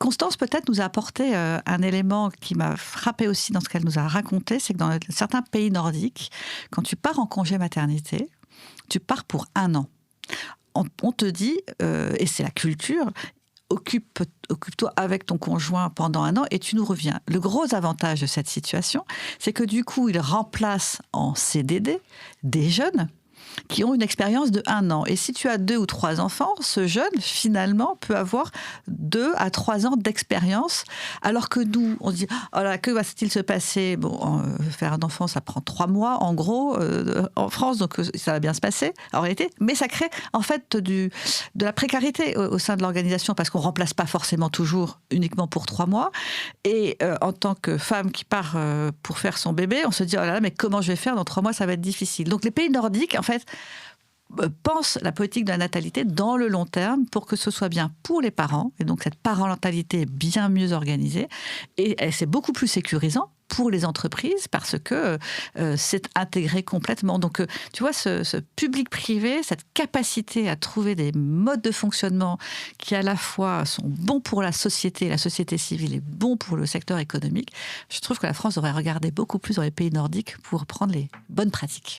Constance peut-être nous a apporté un élément qui m'a frappé aussi dans ce qu'elle nous a raconté, c'est que dans certains pays nordiques, quand tu pars en congé maternité, tu pars pour 1 an. On te dit, et c'est la culture, occupe-toi avec ton conjoint pendant 1 an et tu nous reviens. Le gros avantage de cette situation, c'est que du coup, il remplace en CDD des jeunes qui ont une expérience de 1 an. Et si tu as 2 ou 3 enfants, ce jeune, finalement, peut avoir 2 à 3 ans d'expérience, alors que nous, on se dit, oh là, que va-t-il se passer? Bon, faire un enfant, ça prend 3 mois, en gros, en France, donc ça va bien se passer, en réalité. Mais ça crée, en fait, de la précarité au sein de l'organisation, parce qu'on ne remplace pas forcément toujours uniquement pour 3 mois. Et en tant que femme qui part pour faire son bébé, on se dit, oh là là, mais comment je vais faire dans 3 mois, ça va être difficile. Donc les pays nordiques, en fait, pensent la politique de la natalité dans le long terme pour que ce soit bien pour les parents. Et donc cette parentalité est bien mieux organisée. Et c'est beaucoup plus sécurisant pour les entreprises parce que c'est intégré complètement. Donc, tu vois, ce public-privé, cette capacité à trouver des modes de fonctionnement qui à la fois sont bons pour la société civile et bons pour le secteur économique, je trouve que la France devrait regarder beaucoup plus dans les pays nordiques pour prendre les bonnes pratiques.